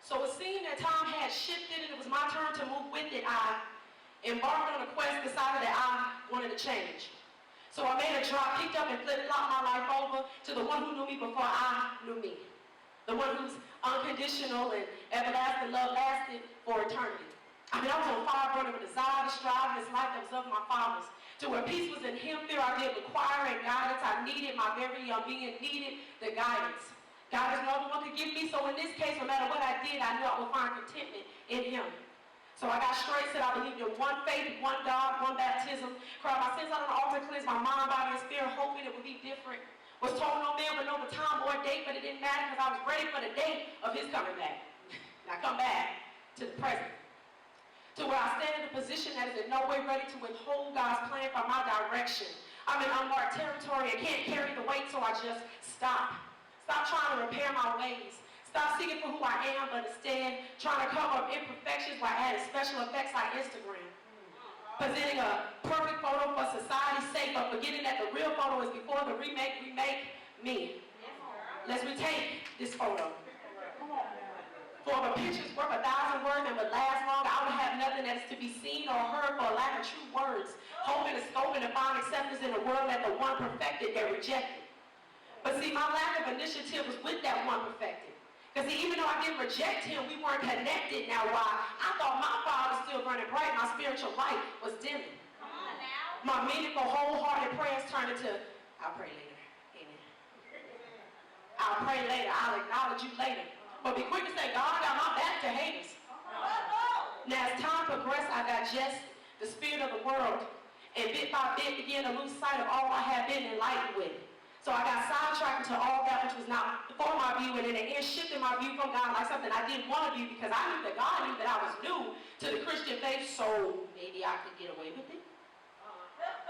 So it seemed that time had shifted and it was my turn to move with it. I embarked on a quest, decided that I wanted to change. So I made a drop, picked up and flip-flopped my life over to the one who knew me before I knew me. The one whose unconditional and everlasting love lasted for eternity. I mean, I was on fire, burning with desire to strive in this life that was of my father's. To where peace was in him, fear I did require, and guidance I needed. My very young being needed the guidance. Guidance no one could give me, so in this case, no matter what I did, I knew I would find contentment in him. So I got straight, said I believed in one faith, one God, one baptism. Cried my sins out on the altar, cleansed my mind, body, and spirit, hoping it would be different. Was told no man would know the time or date, but it didn't matter because I was ready for the day of his coming back. Now come back to the present. To where I stand in a position that is in no way ready to withhold God's plan from my direction. I'm in unmarked territory and can't carry the weight, so I just stop. Stop trying to repair my ways. Stop seeking for who I am, but instead trying to cover up imperfections by adding special effects like Instagram. Presenting a perfect photo for society's sake, but forgetting that the real photo is before the remake me. Let's retake this photo. For if a picture's worth 1,000 words and would last long, I would have nothing that is to be seen or heard for a lack of true words, hoping to scope and to find acceptance in a world that the one perfected get rejected. But see, my lack of initiative was with that one perfected. Because even though I didn't reject him, we weren't connected. Now why? I thought my fire was still burning bright, my spiritual light was dimming. Come on now. My meaningful, wholehearted prayers turned into, I'll pray later. Amen. I'll pray later. I'll acknowledge you later. But be quick to say, God got my back to haters. Now as time progressed, I digest the spirit of the world and bit by bit began to lose sight of all I had been enlightened with. So I got sidetracked into all that which was not for my view, and in the end shifted my view from God like something I didn't want to do because I knew that God knew that I was new to the Christian faith, so maybe I could get away with it.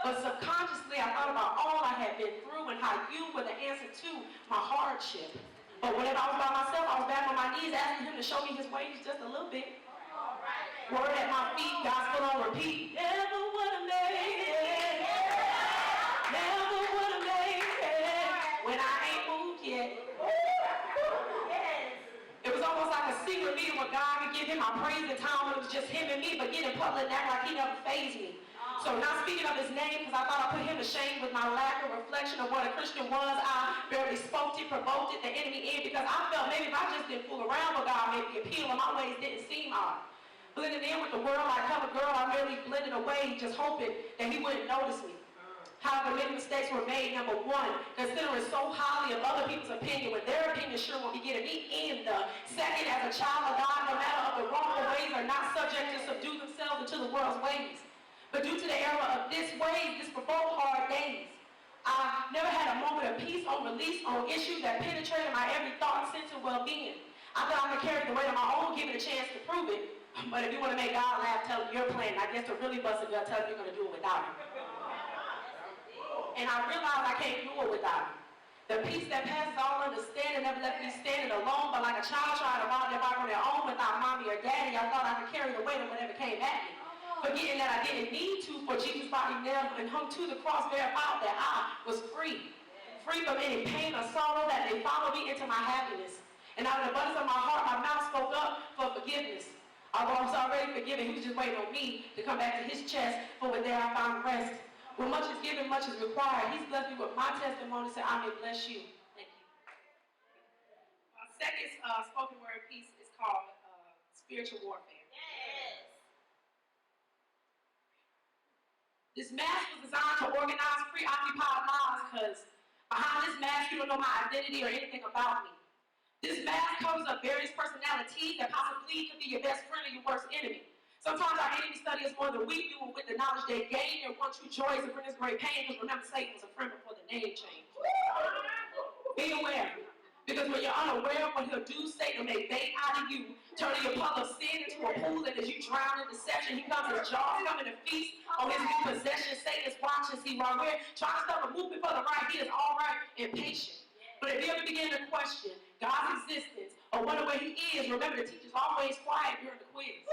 But subconsciously I thought about all I had been through and how you were the answer to my hardship. But whenever I was by myself, I was back on my knees asking him to show me his ways just a little bit. Word at my feet, gospel on repeat. Never would have made it. Never would have made it when I ain't moved yet. It was almost like a secret meeting where God could give him my praise and time when it was just him and me, but getting public and act like he never fazed me. So not speaking of his name because I thought I put him to shame with my lack of reflection of what a Christian was. I barely spoke it, provoked it, the enemy in because I felt maybe if I just didn't fool around with God, maybe the appeal of my ways didn't seem odd. Blending in with the world like cover girl, I merely blended away just hoping that he wouldn't notice me. However, many mistakes were made. Number one, considering so highly of other people's opinion when their opinion sure won't be getting me in the second. As a child of God, no matter of the wrongful ways are not subject to subdue themselves into the world's ways. But due to the era of this wave, this provoked hard days. I never had a moment of peace on release on issues that penetrated my every thought, sense, and well-being. I thought I could carry the weight of my own, give it a chance to prove it. But if you want to make God laugh, tell him you're playing. I guess to really bust a gut, tell him you're going to do it without him. And I realized I can't do it without him. The peace that passes all understanding never left me standing alone, but like a child trying to ride their bike on their own without mommy or daddy, I thought I could carry the weight of whatever came at me. Forgetting that I didn't need to, for Jesus' body nailed and hung to the cross verified that I was free. Free from any pain or sorrow that they followed me into my happiness. And out of the abundance of my heart, my mouth spoke up for forgiveness. Although I was already forgiven, he was just waiting on me to come back to his chest, for with there I found rest. When much is given, much is required. He's blessed me with my testimony, so I may bless you. Thank you. My second spoken word piece is called Spiritual Warfare. Yes. This mask was designed to organize preoccupied lives because behind this mask you don't know my identity or anything about me. This mask covers up various personalities that possibly could be your best friend or your worst enemy. Sometimes our enemies study us more than we do with the knowledge they gain and want true joy to bring us great pain because remember Satan was a friend before the name change. Be aware. Because when you're unaware of what he'll do, Satan will make bait out of you, turning your puddle of sin into a pool, and as you drown in deception, he comes as jaws coming to feast on his new possession. Satan is watching. See, while we're trying to stop a movement for the right, he is all right and patient. But if you ever begin to question God's existence or wonder where he is, remember the teacher's always quiet during the quiz.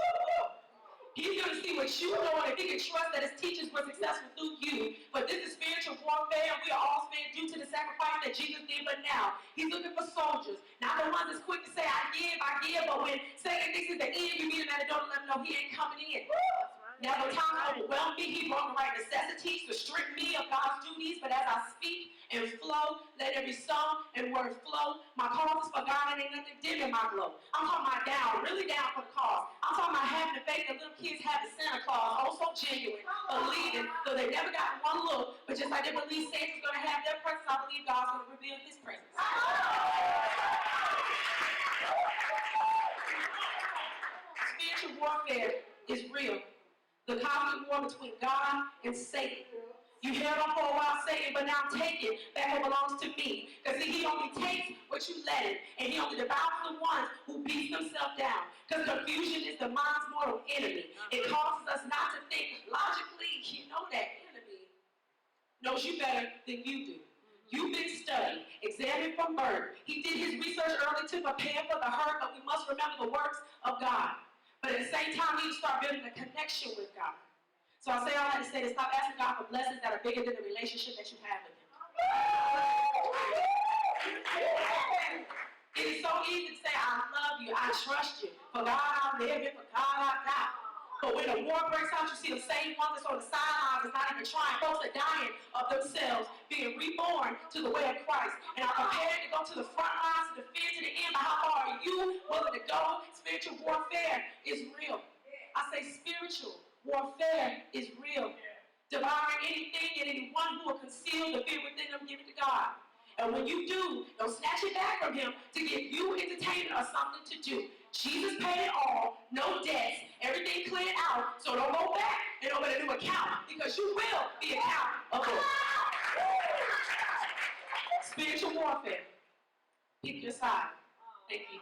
He's going to see what you know, and if he can trust that his teachers were successful through you. But this is spiritual spiritual warfare, and we are all spared due to the sacrifice that Jesus did. But now, he's looking for soldiers. Not the ones that's quick to say, I give, but when Satan thinks it's the end, you meet him at the door to let him know he ain't coming in. Now, the time overwhelmed me. He brought the right necessities to strip me of God's duties. But as I speak and flow, let every song and word flow. My cause is for God, and ain't nothing dim in my glow. I'm talking about down, really down for the cause. I'm talking about having the faith that little kids have in Santa Claus, oh so genuine, believing, though they never got one look, but just like they believe Santa's going to have their presence, I believe God's going to reveal his presence. Spiritual warfare is real. The cosmic war between God and Satan. You held on for a while, Satan, but now take it back what belongs to me. Because see, he only takes what you let him, and he only devours the ones who beat themselves down. Because confusion is the mind's mortal enemy. It causes us not to think logically. You know that enemy knows you better than you do. You've been studied, examined from birth. He did his research early to prepare for the hurt, but we must remember the works of God. But at the same time, we need to start building a connection with God. So I say all that to say to stop asking God for blessings that are bigger than the relationship that you have with him. It is so easy to say, I love you, I trust you. For God I live and for God I die. But when a war breaks out, you see the same ones that's on the sidelines that's not even trying. Folks are dying of themselves, being reborn to the way of Christ. And are prepared to go to the front lines, to defend to the end. But how far are you willing to go? Spiritual warfare is real. I say spiritual warfare is real. Devouring anything and anyone who will conceal the fear within them, give it to God. And when you do, don't snatch it back from him to give you entertainment or something to do. Jesus paid it all, no debts, everything cleared out, so don't go back and open a new account, because you will be accountable. Spiritual warfare. Pick your side. Thank you.